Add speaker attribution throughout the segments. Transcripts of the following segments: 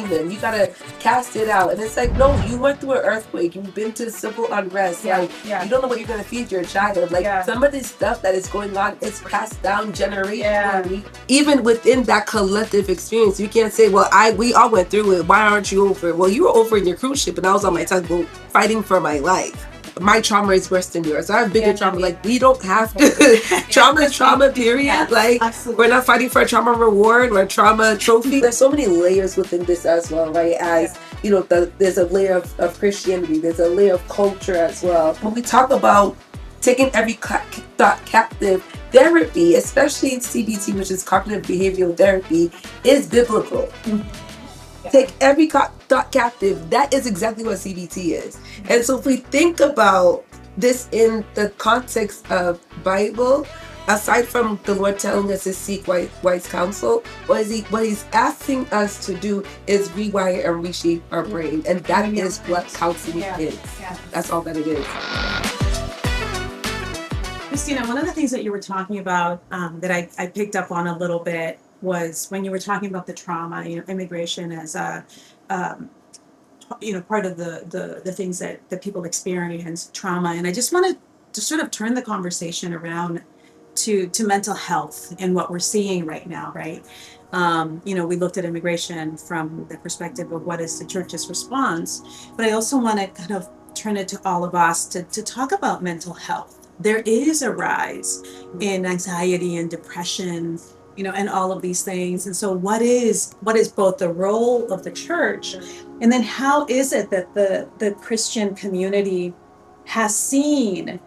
Speaker 1: demon. You gotta cast it out. And it's like, no, you went through an earthquake. You've been to civil unrest. Like, you don't know what you're gonna feed your child. Like, some of this stuff that is going on is passed down generationally. Even within that collective experience, you can't say, well, we all went through it. Why aren't you over it? Well, you were over in your cruise ship, and I was on my tugboat fighting for my life. My trauma is worse than yours. I have bigger trauma. Like, we don't have to. Trauma is trauma, period. Like, we're not fighting for a trauma reward or a trauma trophy. There's so many layers within this as well, right? As, you know, there's a layer of Christianity. There's a layer of culture as well. When we talk about taking every thought captive, therapy, especially CBT, which is cognitive behavioral therapy, is biblical. Take every thought captive. That is exactly what CBT is. And so if we think about this in the context of Bible, aside from the Lord telling us to seek wise counsel, what he's asking us to do is rewire and reshape our brain. And that is what counseling is. That's all that it is.
Speaker 2: Christina, one of the things that you were talking about that I picked up on a little bit was when you were talking about the trauma, immigration as a, part of the things that people experience, trauma. And I just wanted to sort of turn the conversation around to mental health and what we're seeing right now, right? We looked at immigration from the perspective of what is the church's response, but I also want to kind of turn it to all of us to talk about mental health. There is a rise in anxiety and depression, and all of these things. And so what is both the role of the church, and then how is it that the Christian community has seen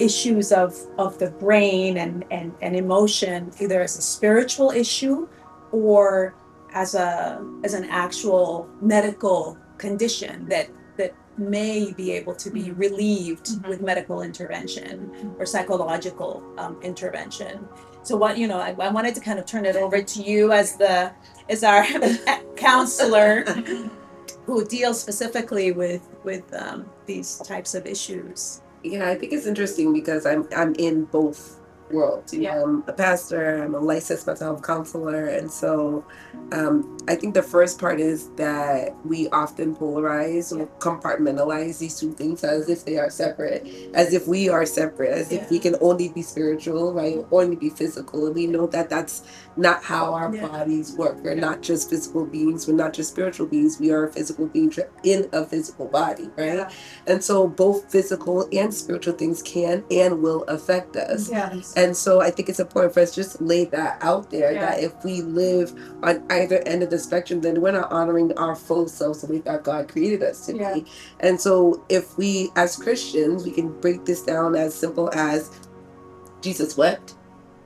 Speaker 2: issues of the brain and emotion, either as a spiritual issue or as an actual medical condition that may be able to be relieved with medical intervention or psychological intervention. So what, I wanted to kind of turn it over to you as our counselor who deals specifically with these types of issues.
Speaker 1: Yeah, I think it's interesting because I'm in both worlds. I'm a pastor, I'm a licensed mental health counselor, and so I think the first part is that we often polarize or compartmentalize these two things as if they are separate, as if we are separate, as if we can only be spiritual, right, or only be physical. And we know that that's not how our bodies work. We're not just physical beings, we're not just spiritual beings, we are a physical being in a physical body, right? And so both physical and spiritual things can and will affect us. And so I think it's important for us just to lay that out there, that if we live on either end of the spectrum, then we're not honoring our full selves the way that God created us to be. And so if we, as Christians, we can break this down as simple as Jesus wept,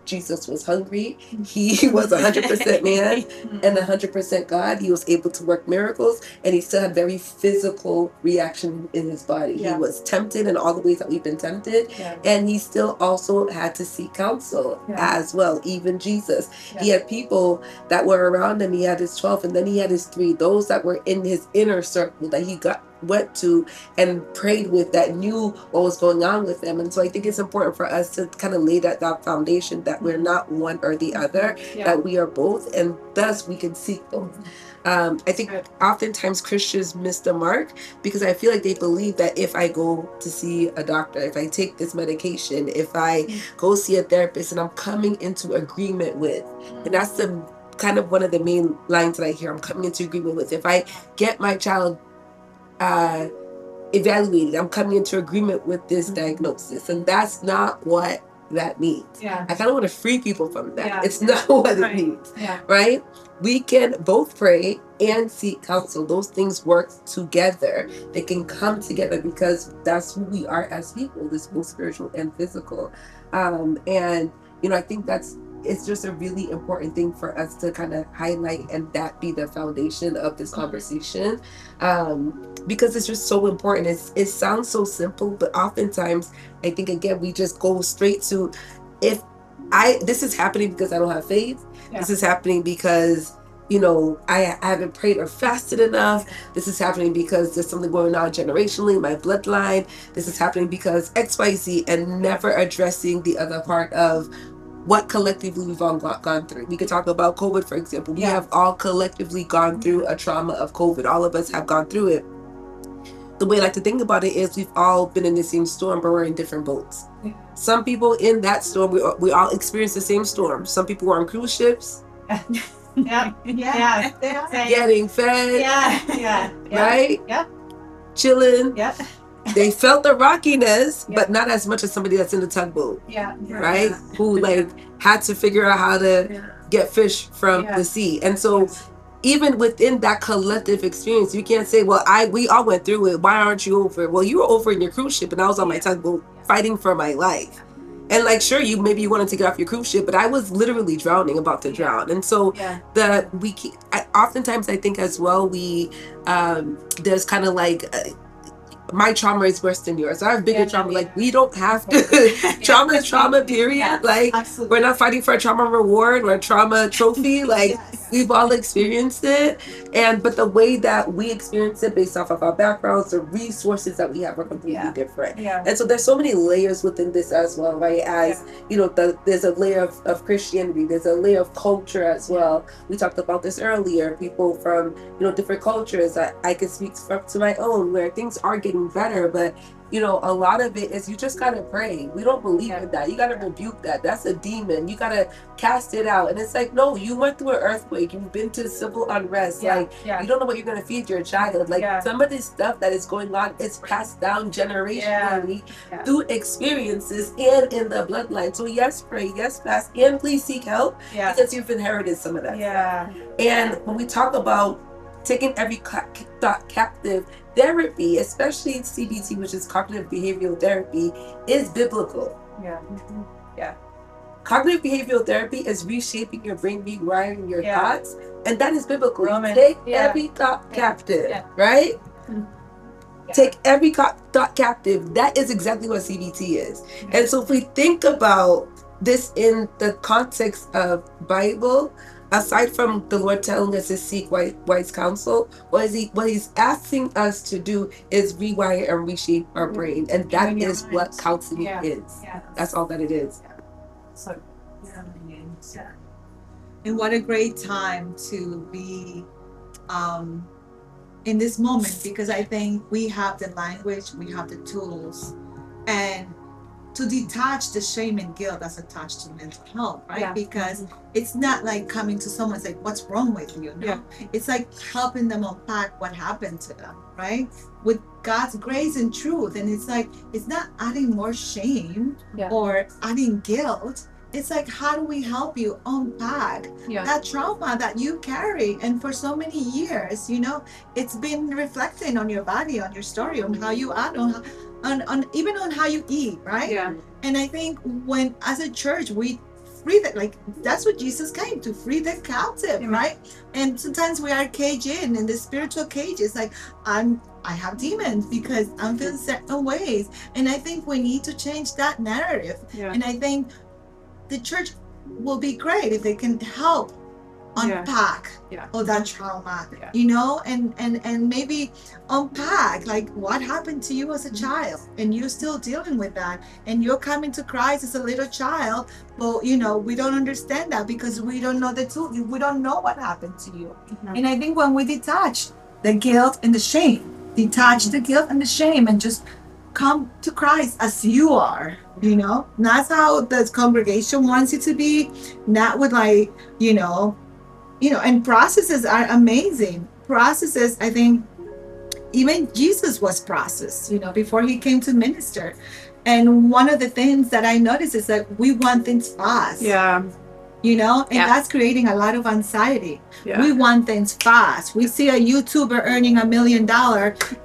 Speaker 1: Jesus was hungry, he was 100% man and 100% God. He was able to work miracles, and he still had very physical reaction in his body. He was tempted in all the ways that we've been tempted, and he still also had to seek counsel as well. Even Jesus, he had people that were around him. He had his 12, and then he had his 3, those that were in his inner circle that he went to and prayed with, that knew what was going on with them. And so I think it's important for us to kind of lay that foundation that we're not one or the other, that we are both, and thus we can seek both. I think oftentimes Christians miss the mark because I feel like they believe that if I go to see a doctor, if I take this medication, if I go see a therapist, and I'm coming into agreement with, and that's the kind of one of the main lines that I hear, I'm coming into agreement with, if I get my child evaluated, I'm coming into agreement with this diagnosis. And that's not what that means. I kind of want to free people from that. It's not what it means, right? We can both pray and seek counsel. Those things work together. They can come together because that's who we are as people, this both spiritual and physical. And I think it's just a really important thing for us to kind of highlight, and that be the foundation of this conversation, because it's just so important. It sounds so simple, but oftentimes I think, again, we just go straight to, this is happening because I don't have faith. This is happening because I haven't prayed or fasted enough. This is happening because there's something going on generationally, my bloodline. This is happening because XYZ, and never addressing the other part of what collectively we've all gone through. We could talk about COVID, for example. We have all collectively gone through a trauma of COVID. All of us have gone through it. The way I like to think about it is we've all been in the same storm, but we're in different boats. Some people in that storm, we all experienced the same storm. Some people were on cruise ships. Getting fed. Right? Chilling. They felt the rockiness, but not as much as somebody that's in the tugboat. Right? Who like had to figure out how to get fish from the sea. And so even within that collective experience, you can't say, well, we all went through it. Why aren't you over it? Well, you were over in your cruise ship and I was on my tugboat fighting for my life. And like, sure, you wanted to get off your cruise ship, but I was literally drowning, about to drown. And so oftentimes I think as well, there's kind of like, my trauma is worse than yours. I have bigger trauma. Like, we don't have to. Trauma is trauma, period. Like, we're not fighting for a trauma reward or a trauma trophy. Like, we've all experienced it. But the way that we experience it based off of our backgrounds, the resources that we have are completely different. And so there's so many layers within this as well, right? As, there's a layer of Christianity. There's a layer of culture as well. We talked about this earlier. People from, different cultures. I can speak to my own, where things are getting better, but a lot of it is you just gotta pray. We don't believe in that. You gotta rebuke that. That's a demon. You gotta cast it out. And it's like, no, you went through an earthquake. You've been to civil unrest. You don't know what you're gonna feed your child. Like some of this stuff that is going on is passed down generationally through experiences and in the bloodline. So yes, pray, yes, fast, and please seek help because you've inherited some of that stuff. And when we talk about taking every thought captive, therapy, especially CBT, which is cognitive behavioral therapy, is biblical. Cognitive behavioral therapy is reshaping your brain, rewiring your thoughts, and that is biblical. Take every thought captive, right? Take every thought captive. That is exactly what CBT is. And so if we think about this in the context of Bible, aside from the Lord telling us to seek wise counsel, what he's asking us to do is rewire and reshape our brain. And that is what counseling is. That's all that it is.
Speaker 3: So, and what a great time to be in this moment, because I think we have the language, we have the tools, and to detach the shame and guilt that's attached to mental health, right? Because it's not like coming to someone and say, what's wrong with you? No, it's like helping them unpack what happened to them, right? With God's grace and truth. And it's like, it's not adding more shame or adding guilt. It's like, how do we help you unpack that trauma that you carry? And for so many years, it's been reflecting on your body, on your story, on how you act, on even on how you eat, right? And I think when, as a church, we free that, like, that's what Jesus came to, free the captive, right? And sometimes we are caged in the spiritual cages, like, I have demons because I'm feeling certain ways. And I think we need to change that narrative. And I think the church will be great if they can help unpack all that trauma, and maybe unpack like what happened to you as a child, and you're still dealing with that, and you're coming to Christ as a little child, but we don't understand that because we don't know the truth. We don't know what happened to you. And I think when we detach the guilt and the shame, and just come to Christ as you are, that's how the congregation wants you to be, not with like, and processes are amazing. Processes, I think, even Jesus was processed, before he came to minister. And one of the things that I noticed is that we want things fast. And that's creating a lot of anxiety. We want things fast. We see a YouTuber earning $1 million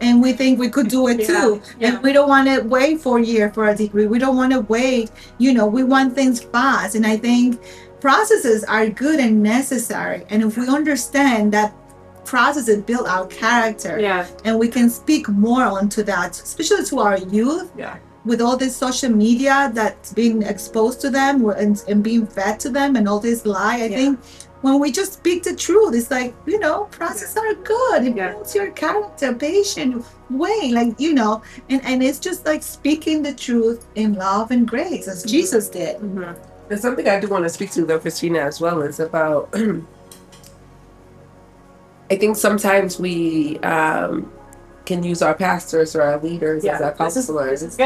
Speaker 3: and we think we could do it too. And we don't want to wait for a year for a degree. We don't want to wait. We want things fast. And I think processes are good and necessary. And if we understand that processes build our character, and we can speak more onto that, especially to our youth, with all this social media that's being exposed to them and being fed to them and all this lie, I think when we just speak the truth, it's like, processes are good. It builds your character, patient way, like, and it's just like speaking the truth in love and grace, as Jesus did.
Speaker 1: There's something I do want to speak to though, Christina, as well, is about I think sometimes we can use our pastors or our leaders as our counselors.
Speaker 2: Good.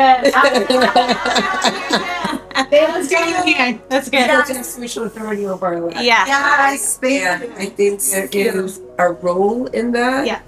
Speaker 2: That's good. That's good.
Speaker 1: That's spiritual authority over our life.
Speaker 2: Yeah.
Speaker 3: Yes,
Speaker 1: Yeah, I think there is a role in that.
Speaker 2: Yeah.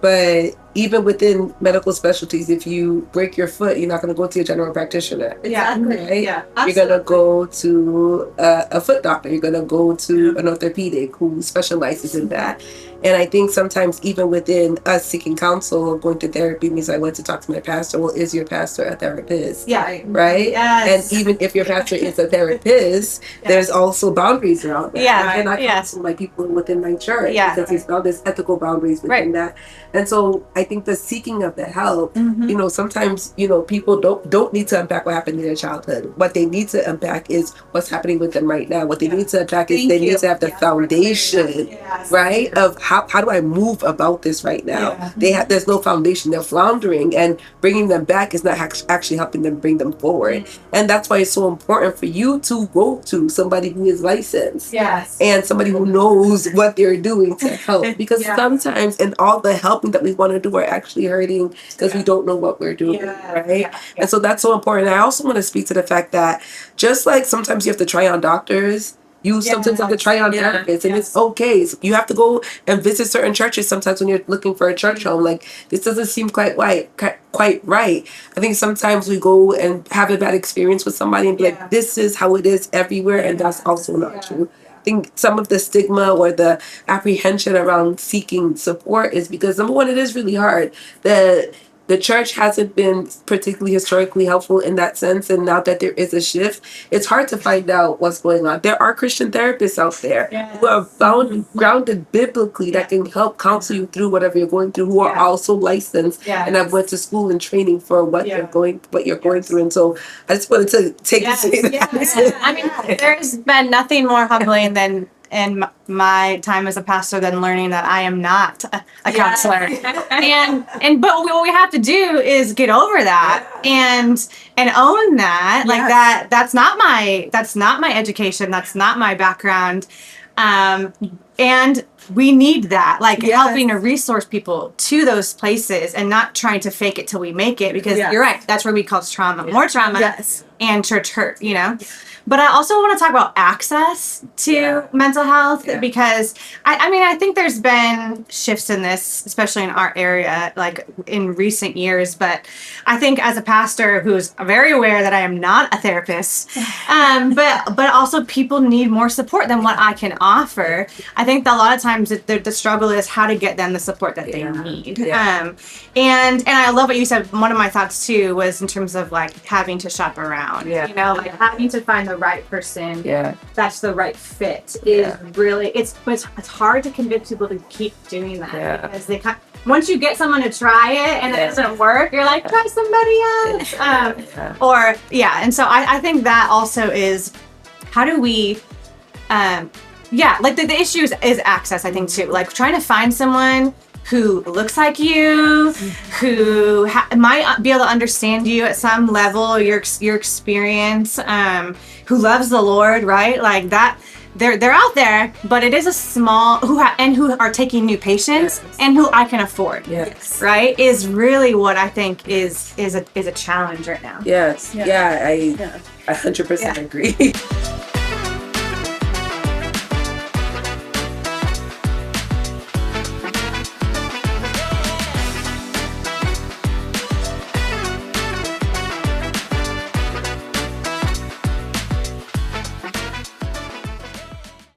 Speaker 1: But even within medical specialties, if you break your foot, you're not going to go to your general practitioner.
Speaker 3: exactly.
Speaker 1: Right?
Speaker 2: Yeah.
Speaker 1: You're going to go to a foot doctor. You're going to go to an orthopedic who specializes in that. And I think sometimes even within us seeking counsel or going to therapy means I went to talk to my pastor. Well, is your pastor a therapist?
Speaker 2: Yeah.
Speaker 1: Right?
Speaker 2: Yes.
Speaker 1: And even if your pastor is a therapist, there's also boundaries around that.
Speaker 2: Yeah.
Speaker 1: And I
Speaker 2: Yeah.
Speaker 1: counsel my people within my church
Speaker 2: Yeah.
Speaker 1: because there's all this ethical boundaries within that. And so I think the seeking of the help,
Speaker 2: Mhm.
Speaker 1: you know, sometimes, you know, people don't need to unpack what happened in their childhood. What they need to unpack is what's happening with them right now. What they need to unpack is
Speaker 3: Thank
Speaker 1: they
Speaker 3: you.
Speaker 1: need to have the foundation,
Speaker 3: Yes.
Speaker 1: right? Of how do I move about this right now? There's no foundation. They're floundering, and bringing them back is not actually helping them bring them forward. And that's why it's so important for you to go to somebody who is licensed.
Speaker 3: Yes.
Speaker 1: And somebody who knows what they're doing to help. Because
Speaker 3: Yeah.
Speaker 1: sometimes, and all the helping that we want to do, we're actually hurting because we don't know what we're doing,
Speaker 3: Yeah.
Speaker 1: right?
Speaker 3: Yeah.
Speaker 1: And so that's so important. I also want to speak to the fact that just like sometimes you have to try on doctors, you sometimes have to try on therapists, and it's okay. So you have to go and visit certain churches sometimes when you're looking for a church home. Like, this doesn't seem quite right. I think sometimes we go and have a bad experience with somebody and be like, this is how it is everywhere, and that's also not true. I think some of the stigma or the apprehension around seeking support is because, number one, it is really hard. The church hasn't been particularly historically helpful in that sense, and now that there is a shift, it's hard to find out what's going on. There are Christian therapists out there who are grounded biblically that can help counsel you through whatever you're going through, who are also licensed and have went to school and training for what you're going through. And so I just wanted to take this.
Speaker 2: I mean, there's been nothing more humbling than in my time as a pastor than learning that I am not a counselor. But what we have to do is get over that and own that. Like that's not my education, that's not my background. And we need that, like helping to resource people to those places and not trying to fake it till we make it, because you're right, that's where we cause trauma, more trauma and church hurt, you know? But I also want to talk about access to mental health because I think there's been shifts in this, especially in our area, like in recent years. But I think as a pastor who's very aware that I am not a therapist, but also people need more support than what I can offer. I think that a lot of times the struggle is how to get them the support that they need. And I love what you said. One of my thoughts too was in terms of like having to shop around, you know, like having to find the right person that's the right fit is really it's hard to convince people to keep doing that because they once you get someone to try it and it doesn't work, you're like, try somebody else. And so I think that also is how do we like the issue is access, I think too, like trying to find someone who looks like you, who might be able to understand you at some level, your experience, who loves the Lord, right? Like that, they're out there, but it is a small who are taking new patients and who I can afford, right? Is really what I think is a challenge right now.
Speaker 1: I 100% agree.